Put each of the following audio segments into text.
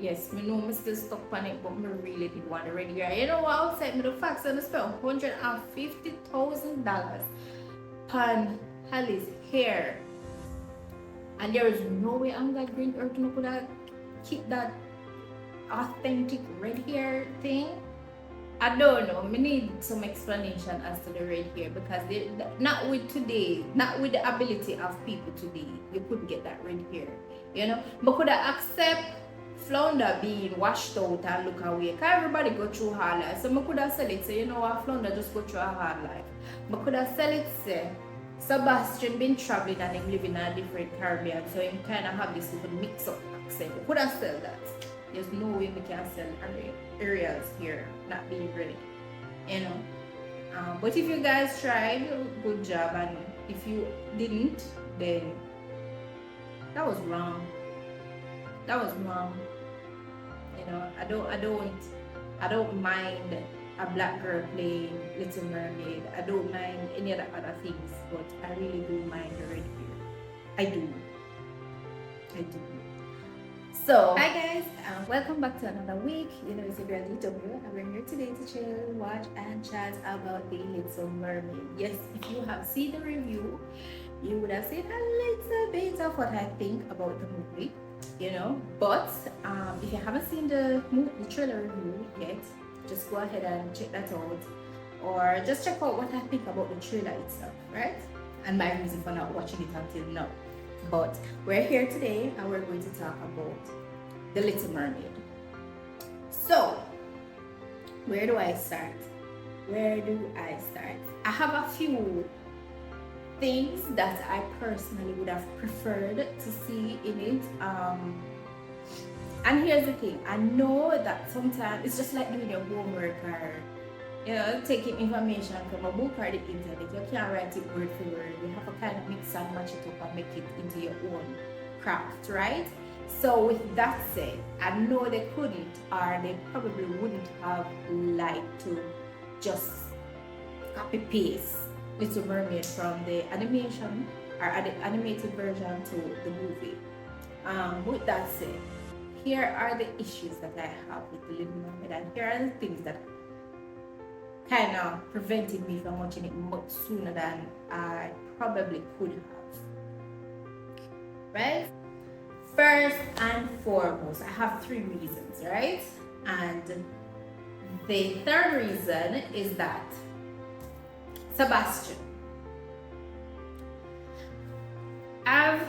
Yes, me know me still stuck on it, but me really did want the red hair. You know what? Outside me the facts and the spell $150,000 on Hallie's hair. And there is no way I'm that green earth could have keep that authentic red hair thing. I don't know. Me need some explanation as to the red hair because not with today, not with the ability of people today, you couldn't get that red hair. You know, but could I accept flounder being washed out and look away? Cause everybody go through hard life. So I could have said it. Say, you know what, flounder just go through a hard life. But could have said it. Say Sebastian been traveling and him living in a different Caribbean, so him kind of have this little mix up accent. Could have said that. There's no way we can sell Ariel's here not being ready, you know. But if you guys tried, good job, and if you didn't, then that was wrong. That was wrong. You know, I don't mind a black girl playing Little Mermaid. I don't mind any of the other things, but I really do mind the red hair. I do. So, hi guys, welcome back to another week. You know, it's your girl Little Mermaid. I'm here today to chill, watch, and chat about the Little Mermaid. Yes, if you have seen the review, you would have seen a little bit of what I think about the movie. You know, but if you haven't seen the trailer review yet, just go ahead and check that out, or just check out what I think about the trailer itself, right? And my reason for not watching it until now. But we're here today and we're going to talk about the Little Mermaid. So, where do I start? I have a few things that I personally would have preferred to see in it. And here's the thing, I know that sometimes it's just like doing your homework or, you know, taking information from a book or the internet. You can't write it word for word. You have to kind of mix and match it up and make it into your own craft, right? So with that said, I know they couldn't, or they probably wouldn't have liked to just copy paste Little Mermaid from the animation or the animated version to the movie. With that said, here are the issues that I have with the Little Mermaid, and here are the things that kind of prevented me from watching it much sooner than I probably could have. Right? First and foremost, I have 3 reasons, right? And the third reason is that Sebastian. I've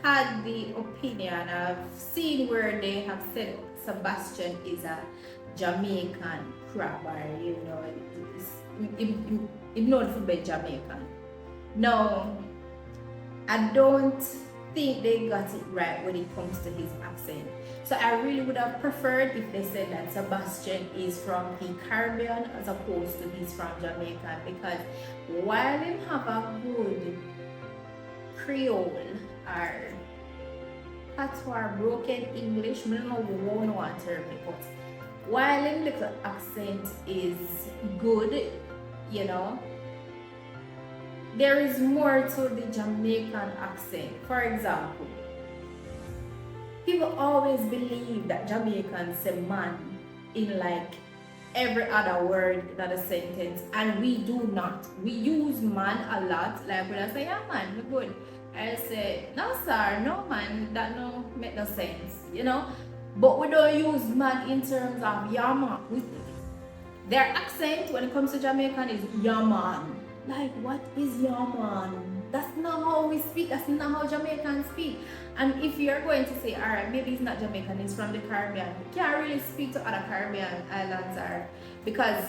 had the opinion, I've seen where they have said Sebastian is a Jamaican crab, or you know, it's known for being Jamaican. No, I don't think they got it right when it comes to his accent. So I really would have preferred if they said that Sebastian is from the Caribbean as opposed to he's from Jamaica, because while him have a good Creole or patois broken English, I don't know one term, but while him little accent is good, you know, there is more to the Jamaican accent. For example, people always believe that Jamaicans say man in like every other word in a sentence, and we do not. We use man a lot. Like when I say, yeah man, we're good, I say, no sir, no man, that no make no sense, you know. But we don't use man in terms of yeah man. Their accent when it comes to Jamaican is yeah man. Like, what is yeah man? That's not how we speak. That's not how Jamaicans speak. And if you're going to say, alright, maybe it's not Jamaican, it's from the Caribbean, you can't really speak to other Caribbean islands, or because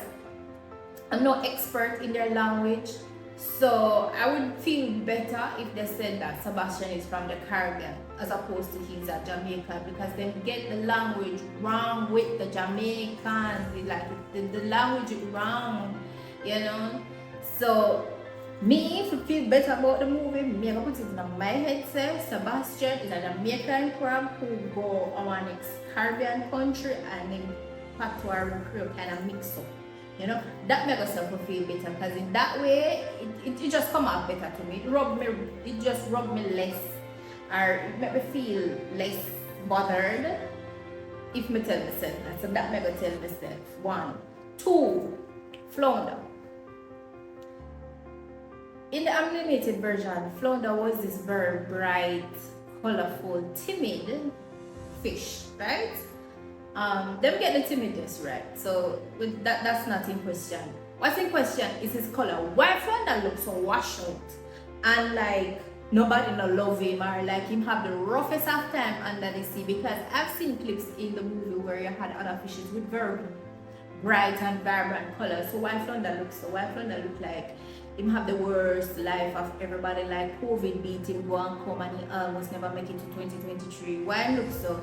I'm not expert in their language. So I would feel better if they said that Sebastian is from the Caribbean as opposed to he's a Jamaican, because they get the language wrong with the Jamaicans. They like the language wrong, you know. So me, if you feel better about the movie, me I put it in my head, say Sebastian is a Jamaican crab who go our next Caribbean country and then patois and Creole kind of mix up. You know, that makes myself feel better, because in that way it just come out better to me. It just rubbed me less, or it made me feel less bothered if me tell myself that, so that me go tell myself. 1. 2. Flounder. In the animated version, Flounder was this very bright, colorful, timid fish, right? Them get the timidness right. So with that's not in question. What's in question is his color. Why Flounder looks so washed out and like nobody no love him, or like him have the roughest of time under the sea? Because I've seen clips in the movie where you had other fishes with very bright and vibrant colors. So why Flounder look like him have the worst life of everybody, like COVID beat him, go and come, and he almost never make it to 2023. Why him look so?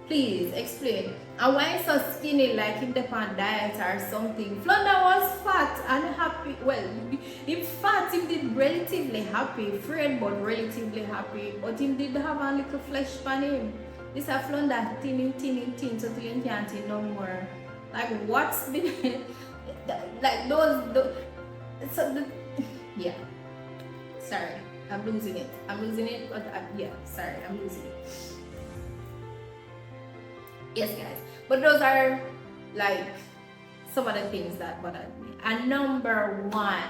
Please explain. And why he's so skinny, like him depend diet or something? Flounder was fat and happy. Well, him fat, him did relatively happy, afraid but relatively happy. But him did have a little flesh on him. This a Flounder thin, so you can't eat no more. Like what's been like those so the, yeah. Sorry, I'm losing it. But yeah, sorry, I'm losing it. Yes, guys. But those are like some of the things that bothered me. And number 1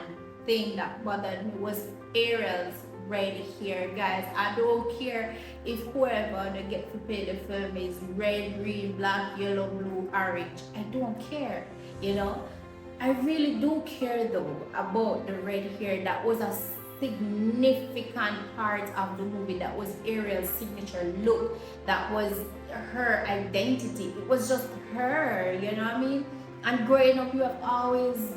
thing that bothered me was Ariel's red hair, guys. I don't care if whoever they get to pay the film is red, green, black, yellow, blue, orange. I don't care, you know. I really do care though about the red hair. That was a significant part of the movie. That was Ariel's signature look. That was her identity. It was just her, you know what I mean? And growing up, you have always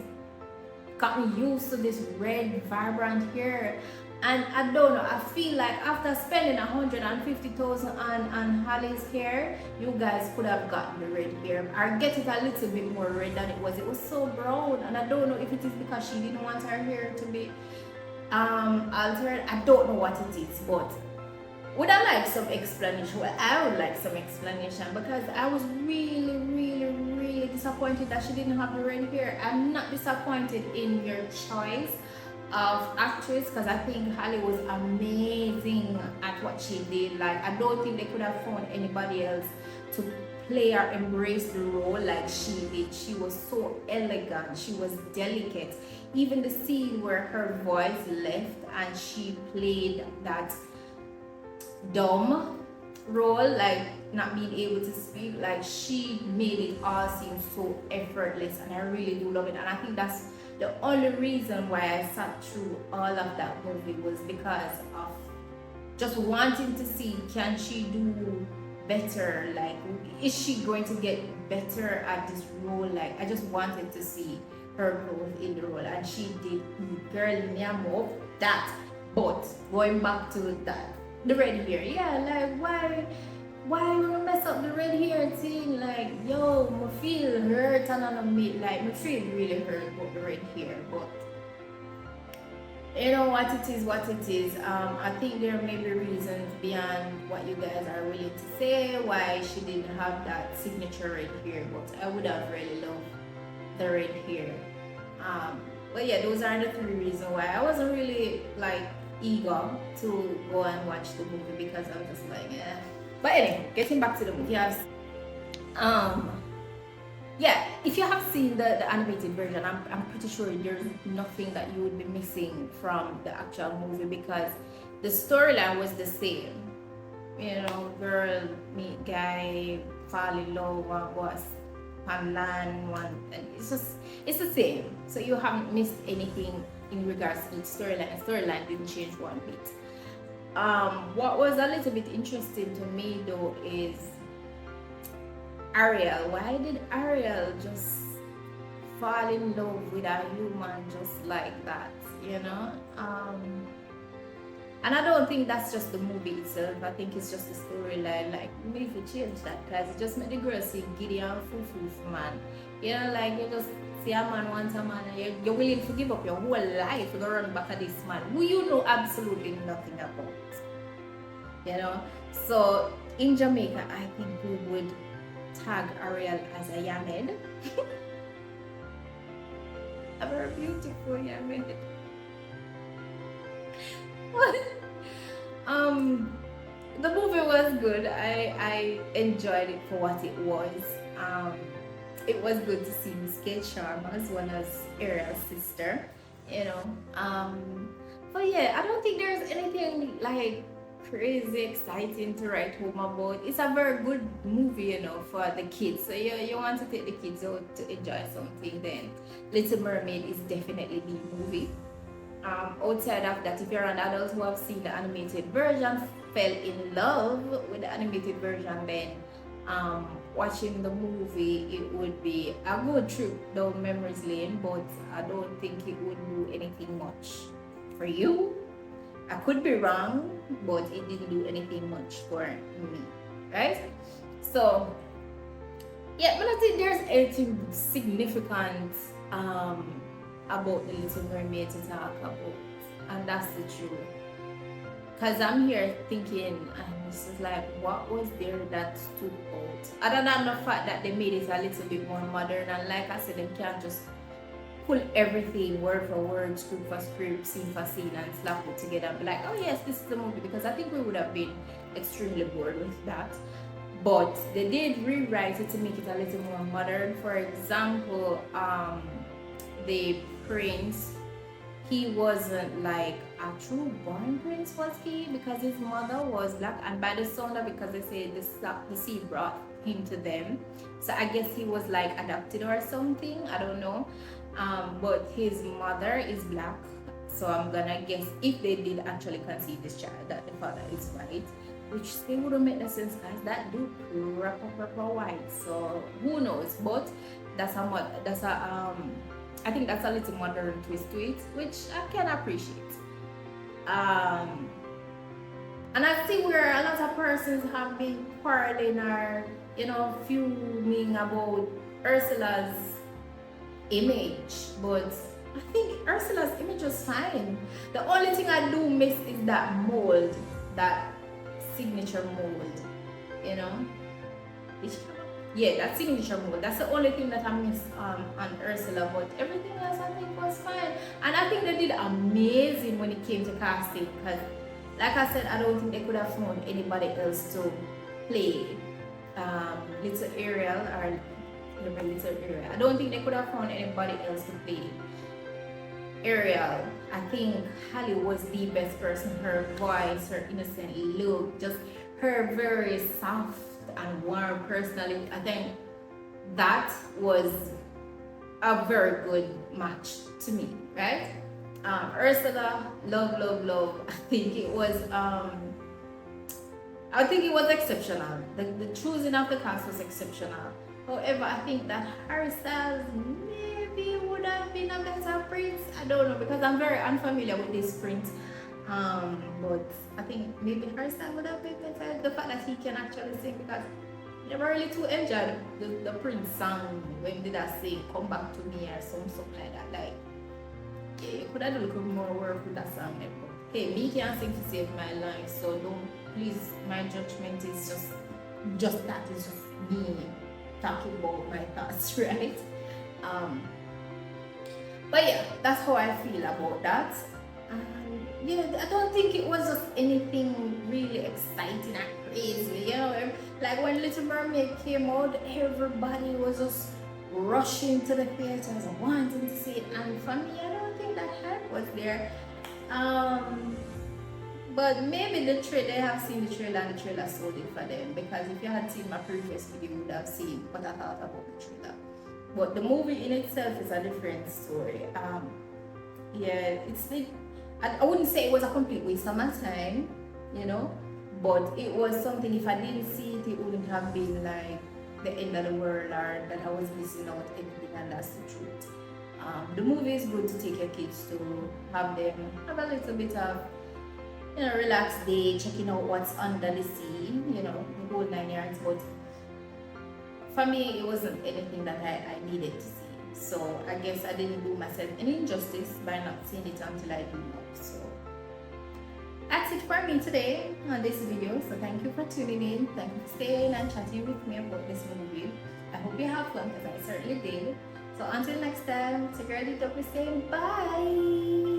gotten used to this red, vibrant hair. And I don't know, I feel like after spending 150,000 on Holly's hair, you guys could have gotten the red hair or get it a little bit more red than it was. It was so brown, and I don't know if it is because she didn't want her hair to be altered. I don't know what it is, but would I like some explanation? Well, I would like some explanation, because I was really disappointed that she didn't have the red hair. I'm not disappointed in your choice of actress, because I think Holly was amazing at what she did. Like, I don't think they could have found anybody else to play or embrace the role like she did. She was so elegant, she was delicate. Even the scene where her voice left and she played that dumb role, like not being able to speak, like she made it all seem so effortless, and I really do love it. And I think that's the only reason why I sat through all of that movie, was because of just wanting to see, can she do better? Like, is she going to get better at this role? Like, I just wanted to see her growth in the role, and she did. Girl, me I'm up that. But going back to that, the red hair, yeah, like why you mess up the red hair thing? Like, yo, I feel hurt, and I feel really hurt about the red hair. But you know what it is, I think there may be reasons beyond what you guys are willing to say why she didn't have that signature red hair, but I would have really loved the red hair. But yeah, those are the 3 reasons why I wasn't really like eager to go and watch the movie, because I was just like, yeah. But anyway, getting back to the movie, yeah, if you have seen the animated version, I'm pretty sure there's nothing that you would be missing from the actual movie, because the storyline was the same. You know, girl meet guy, fall in love, one was on land, and it's the same. So you haven't missed anything in regards to the storyline. The storyline didn't change one bit. What was a little bit interesting to me though is Ariel. Why did Ariel just fall in love with a human just like that, you know? And I don't think that's just the movie itself. I think it's just the storyline. Like, maybe if you change that, because it just made the girl see giddy and fufu, man. You know, like, you just see a man wants a man, and you're willing to give up your whole life to run back at this man who you know absolutely nothing about. You know? So, in Jamaica, I think we would tag Ariel as a Yamed. A very beautiful Yamed. the movie was good. I enjoyed it for what it was. Um, it was good to see Miss Kate Sharma as well as Ariel's sister, you know. But yeah, I don't think there's anything like crazy exciting to write home about. It's a very good movie, you know, for the kids. So you want to take the kids out to enjoy something, then Little Mermaid is definitely the movie. Outside of that, if you're an adult who have seen the animated version, fell in love with the animated version, then watching the movie, it would be a good trip down memories lane, but I don't think it would do anything much for you. I could be wrong, but it didn't do anything much for me, right? So yeah, but I think there's anything significant about the Little Mermaid to talk about, and that's the truth. Cause I'm here thinking, and this is like, what was there that stood out? Other than the fact that they made it a little bit more modern, and like I said, they can't just pull everything word for word, script for script, scene for scene, and slap it together and be like, oh yes, this is the movie. Because I think we would have been extremely bored with that. But they did rewrite it to make it a little more modern. For example, the prince, he wasn't like a true born prince, was he? Because his mother was black, and by the sound of it, because they say the sea brought him to them, so I guess he was like adopted or something, I don't know. But his mother is black, so I'm gonna guess if they did actually conceive this child, that the father is white, which still wouldn't make no sense, guys. That dude proper white, so who knows? But that's I think that's a little modern twist to it, which I can appreciate. And I see where a lot of persons have been quarreling or, fuming about Ursula's image, but I think Ursula's image was fine. The only thing I do miss is that mold, that signature mold, yeah, that signature mold. That's the only thing that I miss on Ursula, but everything else I think was fine. And I think they did amazing when it came to casting, because like I said, I don't think they could have found anybody else to play Little Ariel or Little Ariel. I don't think they could have found anybody else to play Ariel. I think Halle was the best person. Her voice, her innocent look, just her very soft and warm personality. I think that was a very good match to me, right? Ursula, love. I think it was exceptional. The choosing of the cast was exceptional. However, I think that Harry Styles maybe would have been a better prince. I don't know, because I'm very unfamiliar with this prince. But I think maybe Harry Styles would have been better. The fact that he can actually sing, because I never really too enjoyed the Prince song. When did I say "Come Back to Me" or something like that? Like, yeah, you could have done a little more work with that song. Hey, me can't sing to save my life, so don't, please, my judgment is just that. It's just me talking about my thoughts, right? But yeah, that's how I feel about that. Yeah, I don't think it was just anything really exciting and crazy, like when Little Mermaid came out, everybody was just rushing to the theaters wanting to see it, and for me, I don't think that hype was there. But maybe they have seen the trailer, and the trailer sold it for them, because if you had seen my previous video, you would have seen what I thought about the trailer. But the movie in itself is a different story. Yeah, I wouldn't say it was a complete waste of my time, but it was something, if I didn't see it, it wouldn't have been like the end of the world, or that I was missing out anything, and that's the truth. The movie is good to take your kids to, have them have a little bit of, relaxed day, checking out what's under the sea, the whole 9 yards. But for me, it wasn't anything that I needed to see. So I guess I didn't do myself any injustice by not seeing it until I do now. So that's it for me today on this video. So thank you for tuning in. Thank you for staying and chatting with me about this movie. I hope you have fun, because I certainly did. So until next time, take care of the saying bye.